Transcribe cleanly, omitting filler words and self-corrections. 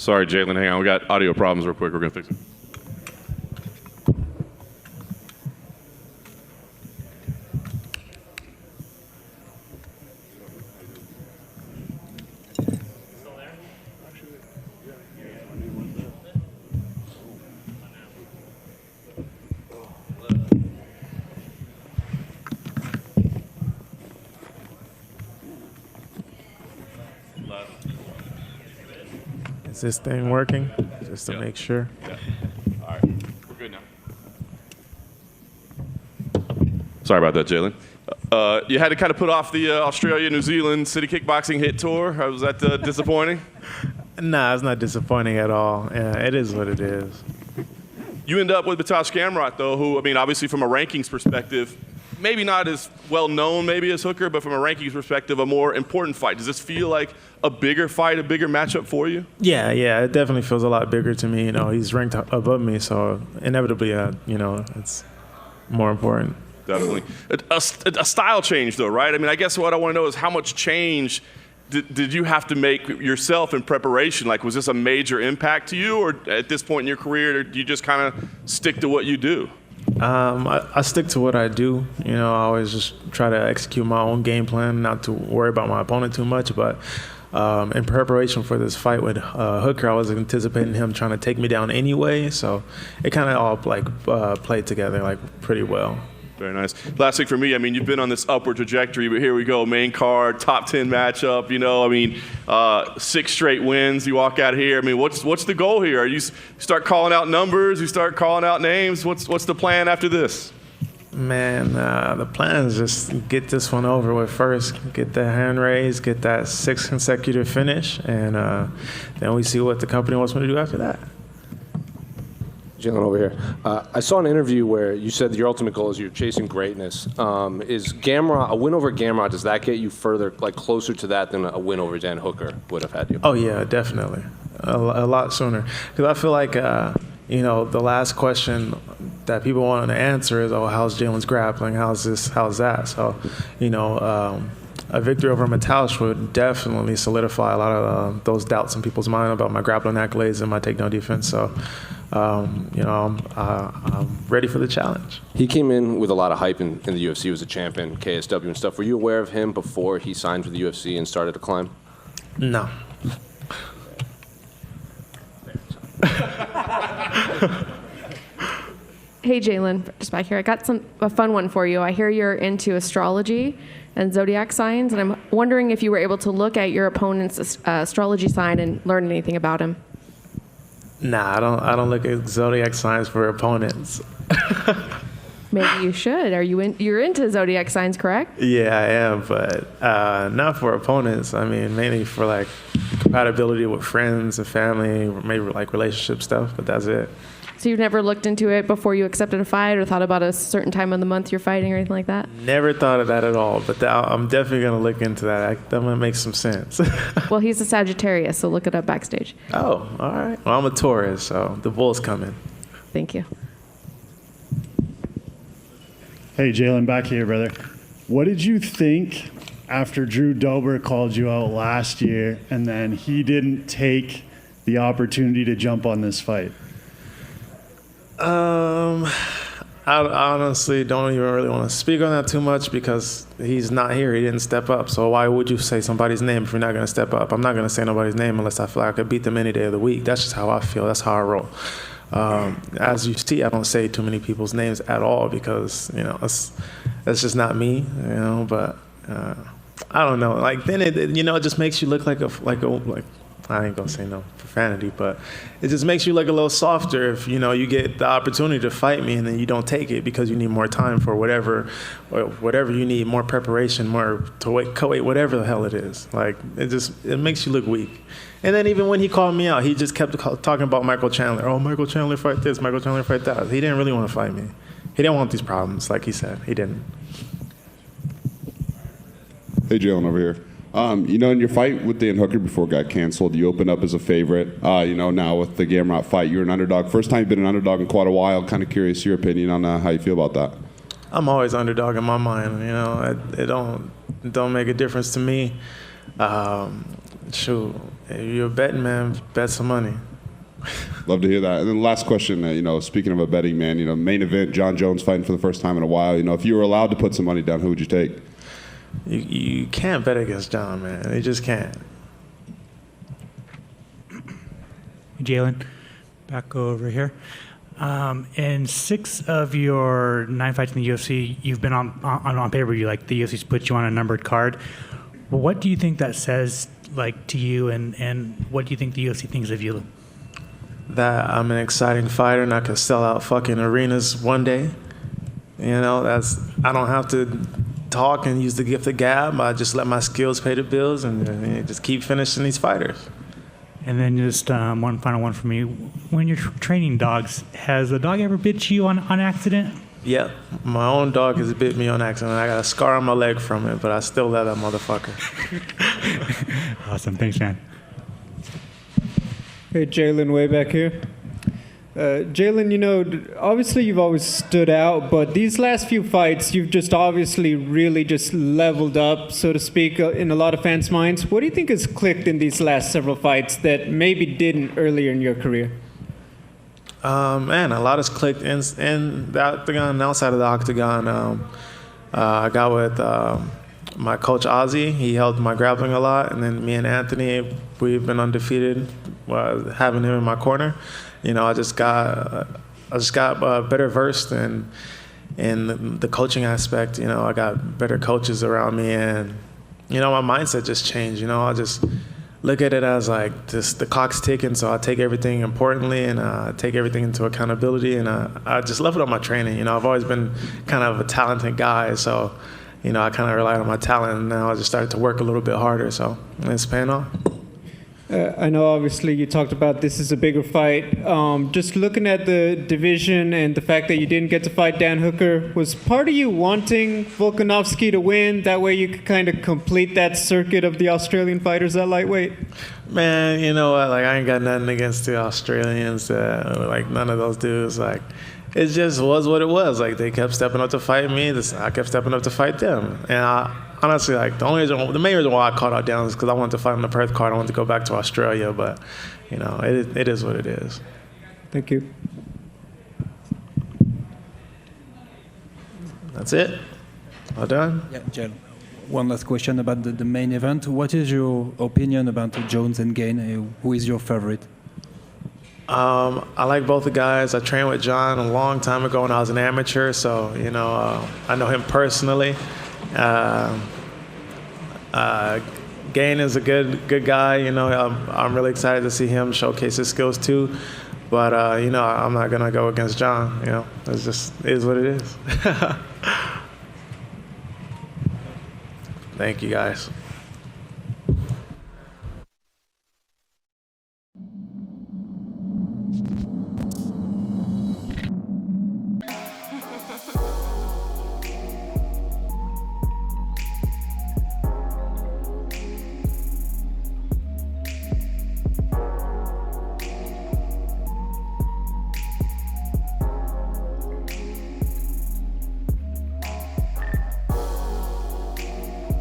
Sorry, Jalin, hang on. We got audio problems real quick. We're going to fix it. Is this thing working? Just to make sure. Yeah. All right. We're good now. Sorry about that, Jalin. You had to kind of put off the Australia-New Zealand City Kickboxing Hit Tour. Was that disappointing? Nah, it's not disappointing at all. Yeah, it is what it is. You end up with Mateusz Gamrot, though, who, I mean, obviously from a rankings perspective, maybe not as well known maybe as Hooker, but from a rankings perspective, a more important fight. Does this feel like a bigger fight, a bigger matchup for you? Yeah, it definitely feels a lot bigger to me. You know, he's ranked above me, so inevitably, you know, it's more important. Definitely. A style change, though, right? I mean, I guess what I want to know is how much change did you have to make yourself in preparation? Like, was this a major impact to you, or at this point in your career, or do you just kind of stick to what you do? I stick to what I do. You know, I always just try to execute my own game plan, not to worry about my opponent too much. But in preparation for this fight with Hooker, I was anticipating him trying to take me down anyway. So it kind of all played together like pretty well. Very nice. Last thing for me, I mean, you've been on this upward trajectory, but here we go, main card, top 10 matchup, you know, I mean, 6 straight wins, you walk out here. I mean, what's the goal here? You start calling out numbers, you start calling out names, what's the plan after this? Man, the plan is just get this one over with first, get the hand raised, get that 6th consecutive finish, and then we see what the company wants me to do after that. Jalin, over here. I saw an interview where you said your ultimate goal is you're chasing greatness. Is Gamrot, a win over Gamrot, does that get you further, like closer to that than a win over Dan Hooker would have had you? Oh, yeah, definitely. A lot sooner. Because I feel like, you know, the last question that people want to answer is, oh, how's Jalin's grappling? How's this? How's that? So, you know, a victory over Mateusz would definitely solidify a lot of those doubts in people's mind about my grappling accolades and my takedown defense. So, you know, I'm ready for the challenge. He came in with a lot of hype in the UFC. He was a champion, KSW and stuff. Were you aware of him before he signed for the UFC and started to climb? No. Hey, Jalin, just back here. I got a fun one for you. I hear you're into astrology and zodiac signs, and I'm wondering if you were able to look at your opponent's astrology sign and learn anything about him. Nah, I don't look at zodiac signs for opponents. Maybe you should. You're into zodiac signs, correct? Yeah, I am, but not for opponents. I mean, mainly for like compatibility with friends and family, maybe like relationship stuff, but that's it. So you've never looked into it before you accepted a fight or thought about a certain time of the month you're fighting or anything like that? Never thought of that at all, but I'm definitely going to look into that. That might make some sense. Well, he's a Sagittarius, so look it up backstage. Oh, all right. Well, I'm a Taurus, so the bull's coming. Thank you. Hey, Jalin, back here, brother. What did you think after Drew Dober called you out last year and then he didn't take the opportunity to jump on this fight? I honestly don't even really want to speak on that too much because he's not here. He didn't step up. So why would you say somebody's name if you're not going to step up? I'm not going to say nobody's name unless I feel like I could beat them any day of the week. That's just how I feel. That's how I roll. As you see, I don't say too many people's names at all because, you know, that's just not me, you know, but I don't know. Like, then it you know, it just makes you look like I ain't gonna say no profanity, but it just makes you look a little softer if, you know, you get the opportunity to fight me and then you don't take it because you need more time for whatever you need, more preparation, more to co-weight, whatever the hell it is. Like, it makes you look weak. And then even when he called me out, he just kept talking about Michael Chandler. Oh, Michael Chandler fight this, Michael Chandler fight that. He didn't really want to fight me. He didn't want these problems, like he said. He didn't. Hey, Jalin, over here. You know, in your fight with Dan Hooker before it got canceled, you opened up as a favorite. You know, now with the Gamrot fight, you're an underdog. First time you've been an underdog in quite a while. Kind of curious your opinion on how you feel about that. I'm always underdog in my mind. You know, it don't make a difference to me. Shoot, if you're a betting man, bet some money. Love to hear that. And then last question, speaking of a betting man, main event, John Jones fighting for the first time in a while. If you were allowed to put some money down, who would you take? You can't bet against John, man. You just can't. Jalin, back over here. In 6 of your 9 fights in the UFC, you've been on pay-per-view, like the UFC's put you on a numbered card. What do you think that says, to you, and what do you think the UFC thinks of you? That I'm an exciting fighter and I could sell out fucking arenas one day. I don't have to talk and use the gift of gab. I just let my skills pay the bills and just keep finishing these fighters. And then just one final one for me. When you're training dogs, has a dog ever bit you on accident? Yep, my own dog has bit me on accident. I got a scar on my leg from it, but I still love that motherfucker. Awesome, thanks, man. Hey, Jalin, way back here. Jalin, obviously you've always stood out, but these last few fights, you've just obviously really just leveled up, so to speak, in a lot of fans' minds. What do you think has clicked in these last several fights that maybe didn't earlier in your career? Man, a lot has clicked in the octagon and outside of the octagon. I got with my coach Ozzy. He helped my grappling a lot, and then me and Anthony, we've been undefeated having him in my corner. I just got better versed in the coaching aspect. I got better coaches around me, and my mindset just changed. I just look at it as like the clock's ticking, so I take everything importantly and I take everything into accountability, and I just leveled up my training. I've always been kind of a talented guy, so I kind of relied on my talent, and now I just started to work a little bit harder, so it's paying off. I know obviously you talked about this is a bigger fight. Just looking at the division and the fact that you didn't get to fight Dan Hooker, was part of you wanting Volkanovski to win? That way you could kind of complete that circuit of the Australian fighters at lightweight? Man, you know what? I ain't got nothing against the Australians. None of those dudes. It just was what it was. They kept stepping up to fight me. I kept stepping up to fight them. And honestly, the main reason why I called out Dan is because I wanted to fight on the Perth card. I wanted to go back to Australia, but it is what it is. Thank you. That's it. All done. Yeah, Jen. One last question about the main event. What is your opinion about Jones and Gain? Who is your favorite? I like both the guys. I trained with John a long time ago when I was an amateur, so I know him personally. Gain is a good guy. I'm really excited to see him showcase his skills too. But I'm not gonna go against John. It is what it is. Thank you guys.